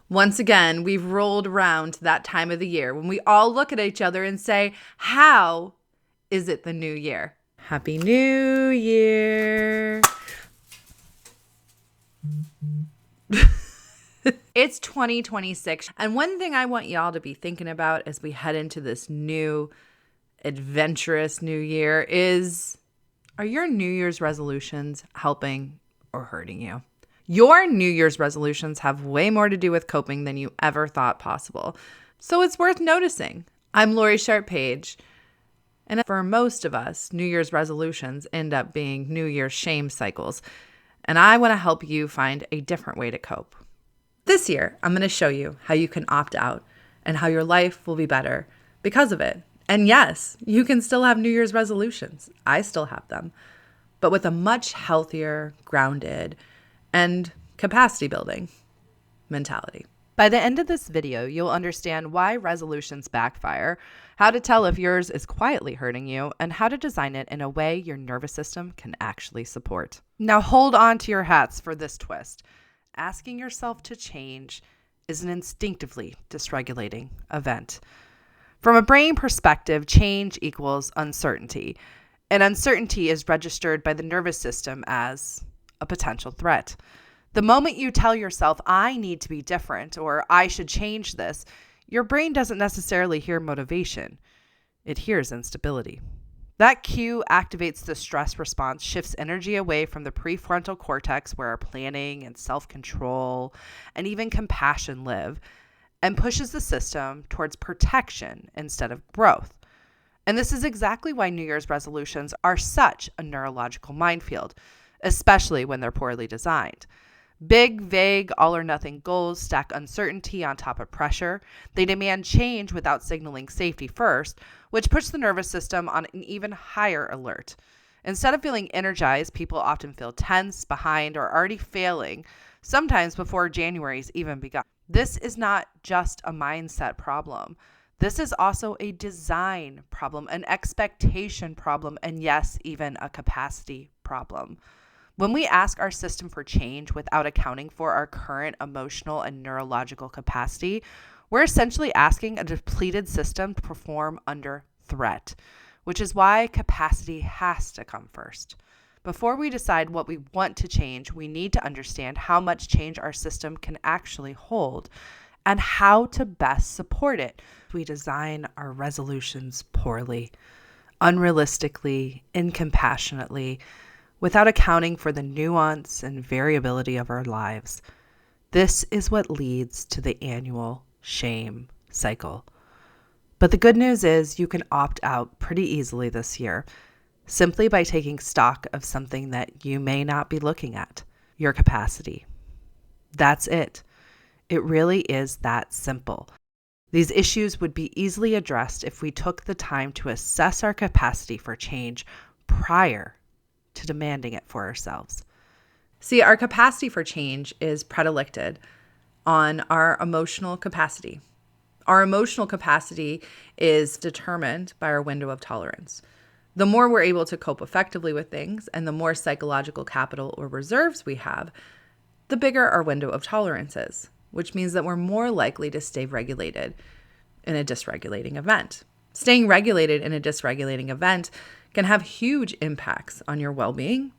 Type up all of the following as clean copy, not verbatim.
Once again, we've rolled around to that time of the year when we all look at each other and say, how is it the new year? Happy New Year. It's 2026. And one thing I want y'all to be thinking about as we head into this new, adventurous new year is, are your New Year's resolutions helping or hurting you? Your New Year's resolutions have way more to do with coping than you ever thought possible. So it's worth noticing. I'm Laurie Sharp-Page. And for most of us, New Year's resolutions end up being New Year's shame cycles. And I want to help you find a different way to cope. This year, I'm going to show you how you can opt out and how your life will be better because of it. And yes, you can still have New Year's resolutions. I still have them, but with a much healthier, grounded, and capacity building mentality. By the end of this video, you'll understand why resolutions backfire, how to tell if yours is quietly hurting you, and how to design it in a way your nervous system can actually support. Now hold on to your hats for this twist. Asking yourself to change is an instinctively dysregulating event. From a brain perspective, change equals uncertainty, and uncertainty is registered by the nervous system as a potential threat. The moment you tell yourself, I need to be different, or I should change this, your brain doesn't necessarily hear motivation. It hears instability. That cue activates the stress response, shifts energy away from the prefrontal cortex where our planning and self-control and even compassion live, and pushes the system towards protection instead of growth. And this is exactly why New Year's resolutions are such a neurological minefield, especially when they're poorly designed. Big, vague, all-or-nothing goals stack uncertainty on top of pressure. They demand change without signaling safety first, which puts the nervous system on an even higher alert. Instead of feeling energized, people often feel tense, behind, or already failing, sometimes before January's even begun. This is not just a mindset problem. This is also a design problem, an expectation problem, and yes, even a capacity problem. When we ask our system for change without accounting for our current emotional and neurological capacity, we're essentially asking a depleted system to perform under threat, which is why capacity has to come first. Before we decide what we want to change, we need to understand how much change our system can actually hold and how to best support it. We design our resolutions poorly, unrealistically, incompassionately, without accounting for the nuance and variability of our lives. This is what leads to the annual shame cycle. But the good news is you can opt out pretty easily this year, simply by taking stock of something that you may not be looking at, your capacity. That's it. It really is that simple. These issues would be easily addressed if we took the time to assess our capacity for change prior to demanding it for ourselves. See, our capacity for change is predilected on our emotional capacity. Our emotional capacity is determined by our window of tolerance. The more we're able to cope effectively with things and the more psychological capital or reserves we have, the bigger our window of tolerance is, which means that we're more likely to stay regulated in a dysregulating event. Staying regulated in a dysregulating event can have huge impacts on your well-being,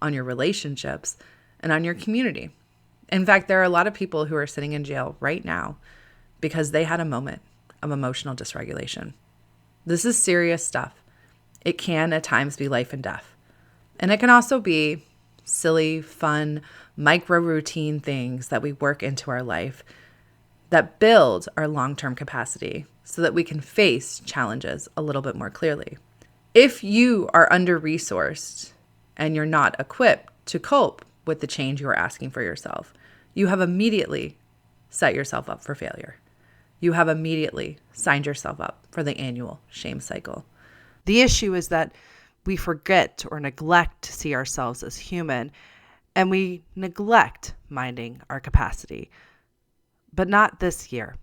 on your relationships, and on your community. In fact, there are a lot of people who are sitting in jail right now because they had a moment of emotional dysregulation. This is serious stuff. It can at times be life and death. And it can also be silly, fun, micro-routine things that we work into our life that build our long-term capacity so that we can face challenges a little bit more clearly. If you are under-resourced and you're not equipped to cope with the change you are asking for yourself, you have immediately set yourself up for failure. You have immediately signed yourself up for the annual shame cycle. The issue is that we forget or neglect to see ourselves as human, and we neglect minding our capacity. But not this year,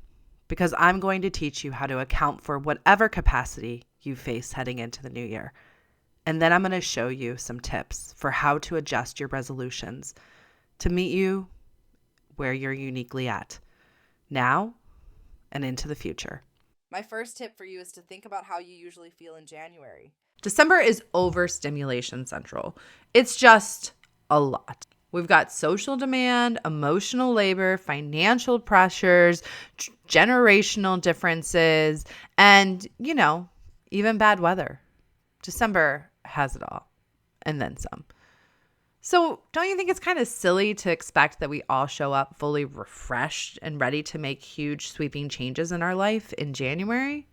because I'm going to teach you how to account for whatever capacity you face heading into the new year. And then I'm going to show you some tips for how to adjust your resolutions to meet you where you're uniquely at. now and into the future. My first tip for you is to think about how you usually feel in January. December is overstimulation central. It's just a lot. We've got social demand, emotional labor, financial pressures, generational differences, and, even bad weather. December has it all, and then some. So don't you think it's kind of silly to expect that we all show up fully refreshed and ready to make huge sweeping changes in our life in January?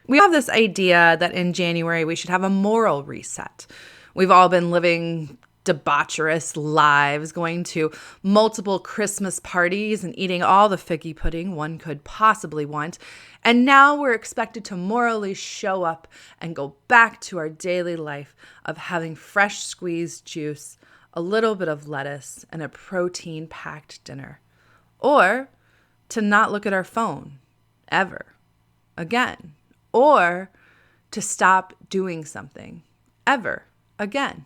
We have this idea that in January we should have a moral reset. We've all been living debaucherous lives, going to multiple Christmas parties and eating all the figgy pudding one could possibly want. And now we're expected to morally show up and go back to our daily life of having fresh squeezed juice, a little bit of lettuce, and a protein-packed dinner. Or to not look at our phone ever again. Or to stop doing something ever again.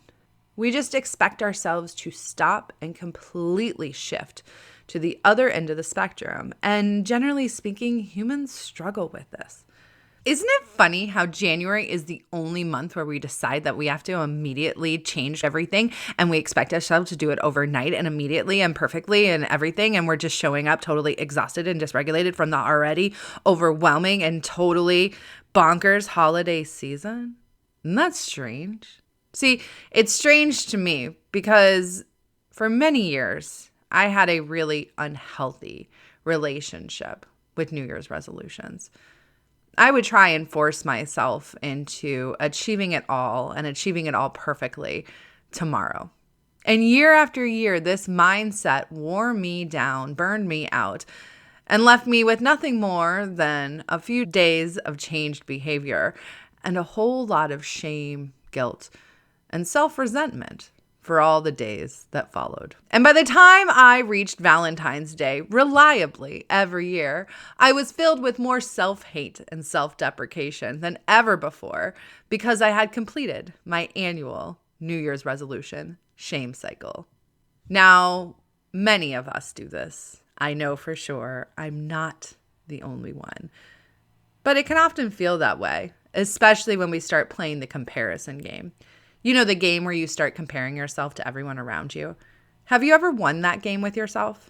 We just expect ourselves to stop and completely shift to the other end of the spectrum. And generally speaking, humans struggle with this. Isn't it funny how January is the only month where we decide that we have to immediately change everything and we expect ourselves to do it overnight and immediately and perfectly and everything, and we're just showing up totally exhausted and dysregulated from the already overwhelming and totally bonkers holiday season? Isn't that strange? See, it's strange to me because for many years, I had a really unhealthy relationship with New Year's resolutions. I would try and force myself into achieving it all and achieving it all perfectly tomorrow. And year after year, this mindset wore me down, burned me out, and left me with nothing more than a few days of changed behavior and a whole lot of shame, guilt, and self-resentment for all the days that followed. And by the time I reached Valentine's Day, reliably every year, I was filled with more self-hate and self-deprecation than ever before because I had completed my annual New Year's resolution shame cycle. Now, many of us do this. I know for sure I'm not the only one. But it can often feel that way, especially when we start playing the comparison game. You know, the game where you start comparing yourself to everyone around you. Have you ever won that game with yourself?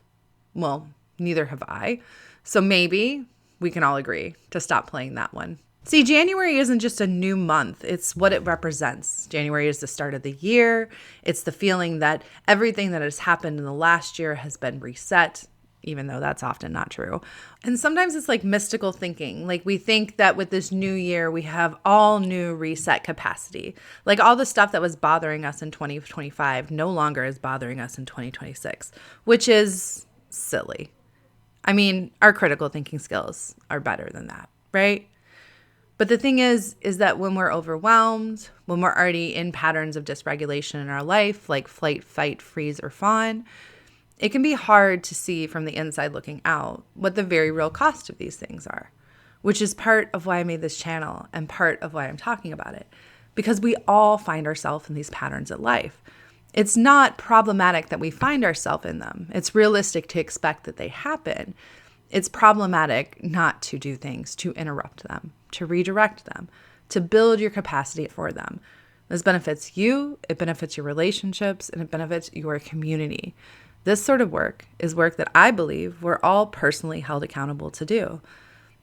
Well, neither have I. So maybe we can all agree to stop playing that one. See, January isn't just a new month. It's what it represents. January is the start of the year. It's the feeling that everything that has happened in the last year has been reset, even though that's often not true. And sometimes it's like mystical thinking. Like we think that with this new year, we have all new reset capacity. Like all the stuff that was bothering us in 2025 no longer is bothering us in 2026, which is silly. I mean, our critical thinking skills are better than that, right? But the thing is that when we're overwhelmed, when we're already in patterns of dysregulation in our life, like flight, fight, freeze, or fawn, it can be hard to see from the inside looking out what the very real cost of these things are, which is part of why I made this channel and part of why I'm talking about it, because we all find ourselves in these patterns in life. It's not problematic that we find ourselves in them. It's realistic to expect that they happen. It's problematic not to do things, to interrupt them, to redirect them, to build your capacity for them. This benefits you, it benefits your relationships, and it benefits your community. This sort of work is work that I believe we're all personally held accountable to do.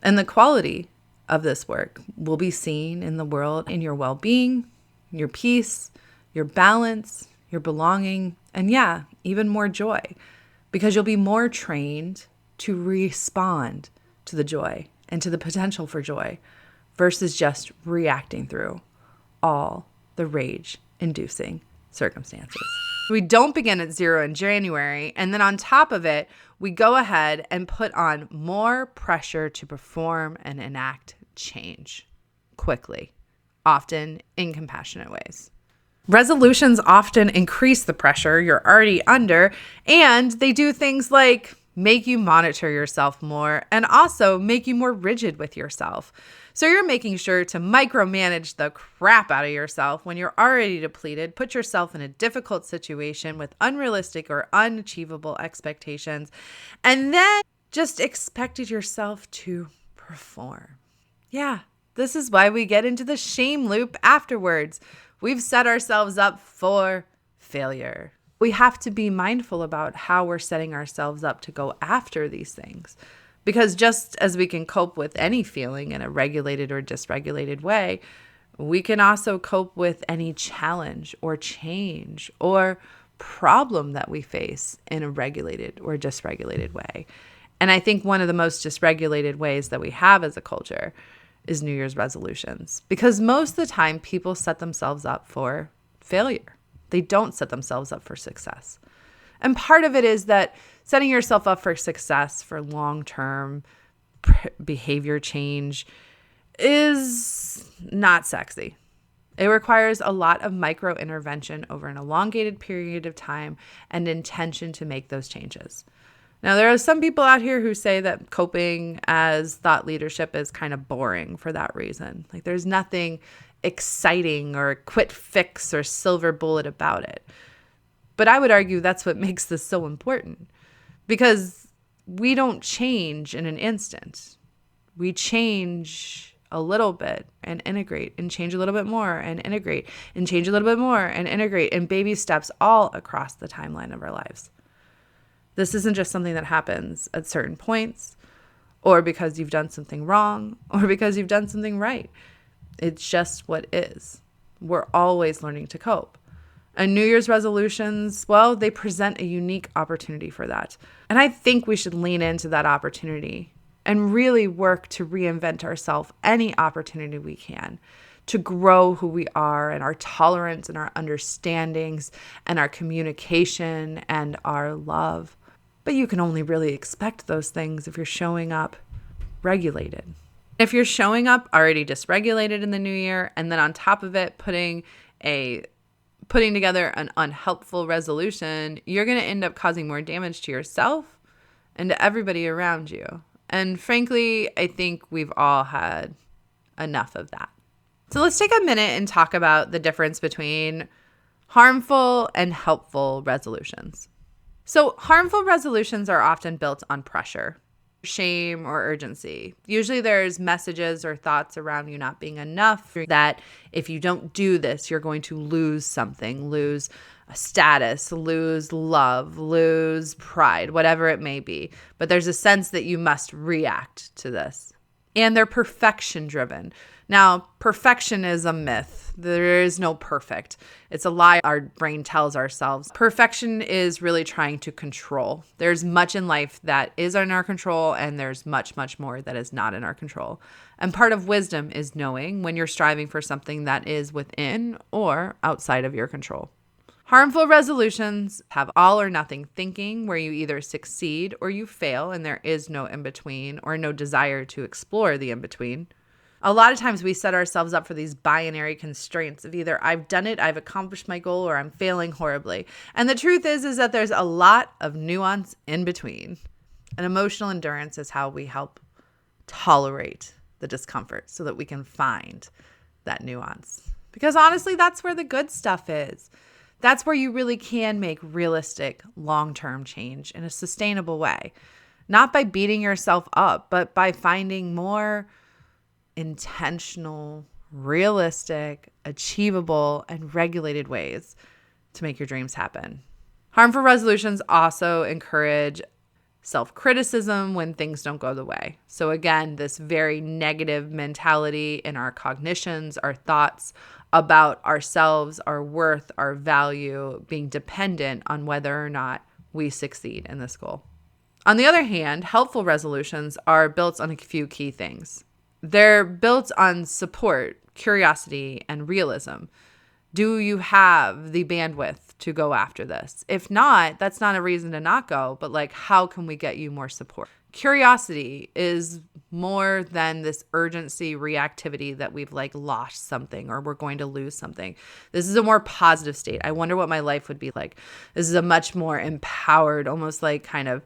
And the quality of this work will be seen in the world in your well-being, your peace, your balance, your belonging, and even more joy, because you'll be more trained to respond to the joy and to the potential for joy versus just reacting through all the rage-inducing circumstances. We don't begin at zero in January, and then on top of it, we go ahead and put on more pressure to perform and enact change quickly, often in compassionate ways. Resolutions often increase the pressure you're already under, and they do things like make you monitor yourself more and also make you more rigid with yourself. So you're making sure to micromanage the crap out of yourself when you're already depleted, put yourself in a difficult situation with unrealistic or unachievable expectations, and then just expected yourself to perform. Yeah, this is why we get into the shame loop afterwards. We've set ourselves up for failure. We have to be mindful about how we're setting ourselves up to go after these things. Because just as we can cope with any feeling in a regulated or dysregulated way, we can also cope with any challenge or change or problem that we face in a regulated or dysregulated way. And I think one of the most dysregulated ways that we have as a culture is New Year's resolutions. Because most of the time, people set themselves up for failure. They don't set themselves up for success. And part of it is that setting yourself up for success, for long-term behavior change, is not sexy. It requires a lot of micro intervention over an elongated period of time and intention to make those changes. Now, there are some people out here who say that coping as thought leadership is kind of boring for that reason. Like, there's nothing exciting or quick fix or silver bullet about it. But I would argue that's what makes this so important, because we don't change in an instant. We change a little bit and integrate, and change a little bit more and integrate, and change a little bit more and integrate, in baby steps all across the timeline of our lives. This isn't just something that happens at certain points, or because you've done something wrong, or because you've done something right. It's just what is. We're always learning to cope. And New Year's resolutions, well, they present a unique opportunity for that. And I think we should lean into that opportunity and really work to reinvent ourselves any opportunity we can, to grow who we are and our tolerance and our understandings and our communication and our love. But you can only really expect those things if you're showing up regulated. If you're showing up already dysregulated in the new year, and then on top of it putting together an unhelpful resolution, you're going to end up causing more damage to yourself and to everybody around you. And frankly, I think we've all had enough of that. So let's take a minute and talk about the difference between harmful and helpful resolutions. So harmful resolutions are often built on pressure, shame, or urgency. Usually there's messages or thoughts around you not being enough, that if you don't do this, you're going to lose something, lose a status, lose love, lose pride, whatever it may be. But there's a sense that you must react to this. And they're perfection driven. Now, perfection is a myth. There is no perfect. It's a lie our brain tells ourselves. Perfection is really trying to control. There's much in life that is in our control, and there's much, much more that is not in our control. And part of wisdom is knowing when you're striving for something that is within or outside of your control. Harmful resolutions have all or nothing thinking, where you either succeed or you fail, and there is no in-between or no desire to explore the in-between. A lot of times we set ourselves up for these binary constraints of either I've done it, I've accomplished my goal, or I'm failing horribly. And the truth is that there's a lot of nuance in between. And emotional endurance is how we help tolerate the discomfort so that we can find that nuance. Because honestly, that's where the good stuff is. That's where you really can make realistic, long-term change in a sustainable way. Not by beating yourself up, but by finding more intentional, realistic, achievable, and regulated ways to make your dreams happen. Harmful resolutions also encourage self-criticism when things don't go the way. So again, this very negative mentality in our cognitions, our thoughts about ourselves, our worth, our value, being dependent on whether or not we succeed in this goal. On the other hand, helpful resolutions are built on a few key things. They're built on support, curiosity, and realism. Do you have the bandwidth to go after this? If not, that's not a reason to not go, but how can we get you more support? Curiosity is more than this urgency, reactivity that we've lost something or we're going to lose something. This is a more positive state. I wonder what my life would be like. This is a much more empowered, almost kind of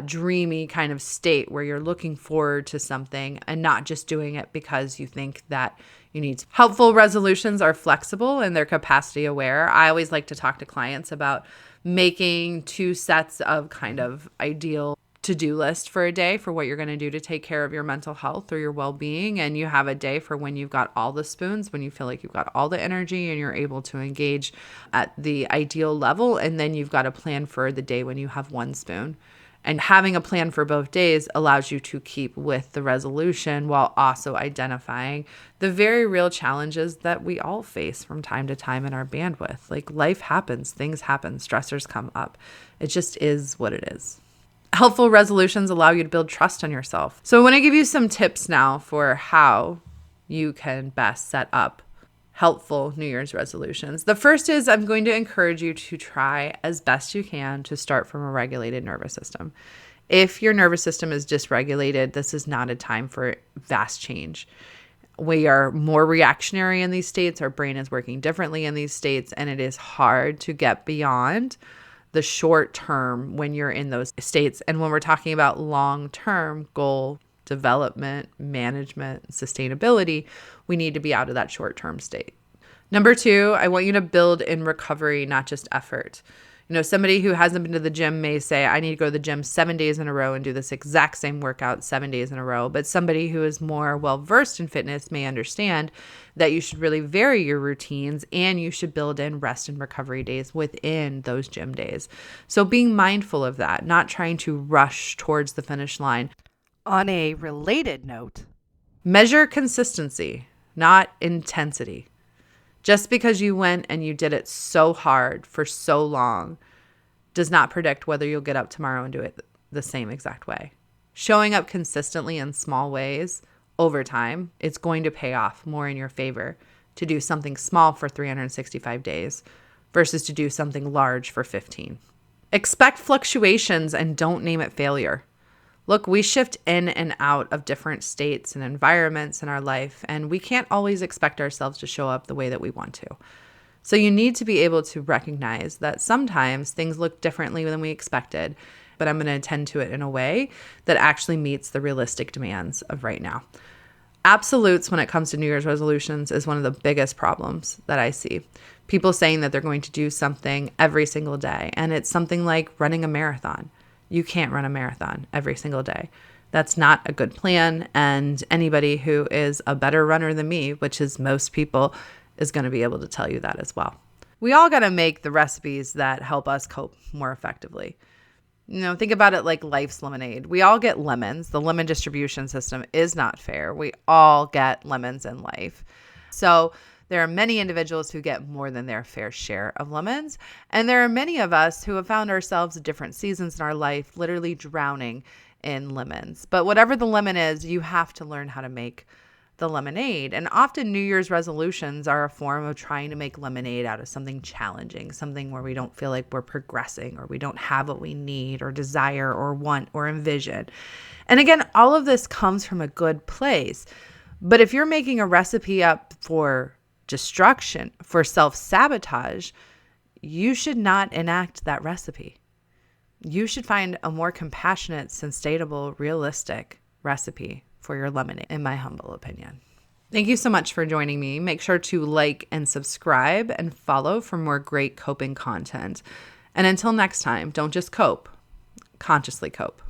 dreamy kind of state where you're looking forward to something and not just doing it because you think that you need to. Helpful resolutions are flexible and they're capacity aware. I always like to talk to clients about making two sets of kind of ideal to-do list for a day for what you're going to do to take care of your mental health or your well-being. And you have a day for when you've got all the spoons, when you feel like you've got all the energy and you're able to engage at the ideal level. And then you've got a plan for the day when you have one spoon. And having a plan for both days allows you to keep with the resolution while also identifying the very real challenges that we all face from time to time in our bandwidth. Like life happens, things happen, stressors come up. It just is what it is. Helpful resolutions allow you to build trust in yourself. So I want to give you some tips now for how you can best set up helpful New Year's resolutions. The first is I'm going to encourage you to try as best you can to start from a regulated nervous system. If your nervous system is dysregulated, this is not a time for vast change. We are more reactionary in these states. Our brain is working differently in these states, and it is hard to get beyond the short term when you're in those states. And when we're talking about long-term goal development, management, sustainability, we need to be out of that short-term state. Number two, I want you to build in recovery, not just effort. Somebody who hasn't been to the gym may say, I need to go to the gym 7 days in a row and do this exact same workout 7 days in a row. But somebody who is more well-versed in fitness may understand that you should really vary your routines and you should build in rest and recovery days within those gym days. So being mindful of that, not trying to rush towards the finish line. On a related note, measure consistency, not intensity. Just because you went and you did it so hard for so long does not predict whether you'll get up tomorrow and do it the same exact way. Showing up consistently in small ways over time, it's going to pay off more in your favor to do something small for 365 days versus to do something large for 15. Expect fluctuations and don't name it failure. Look, we shift in and out of different states and environments in our life, and we can't always expect ourselves to show up the way that we want to. So you need to be able to recognize that sometimes things look differently than we expected, but I'm going to attend to it in a way that actually meets the realistic demands of right now. Absolutes when it comes to New Year's resolutions is one of the biggest problems that I see. People saying that they're going to do something every single day, and it's something like running a marathon. You can't run a marathon every single day. That's not a good plan. And anybody who is a better runner than me, which is most people, is going to be able to tell you that as well. We all got to make the recipes that help us cope more effectively. Think about it like life's lemonade. We all get lemons. The lemon distribution system is not fair. We all get lemons in life. So there are many individuals who get more than their fair share of lemons. And there are many of us who have found ourselves at different seasons in our life literally drowning in lemons. But whatever the lemon is, you have to learn how to make the lemonade. And often New Year's resolutions are a form of trying to make lemonade out of something challenging, something where we don't feel like we're progressing or we don't have what we need or desire or want or envision. And again, all of this comes from a good place. But if you're making a recipe up for destruction, for self-sabotage, you should not enact that recipe. You should find a more compassionate, sustainable, realistic recipe for your lemonade, in my humble opinion. Thank you so much for joining me. Make sure to like and subscribe and follow for more great coping content. And until next time, don't just cope, consciously cope.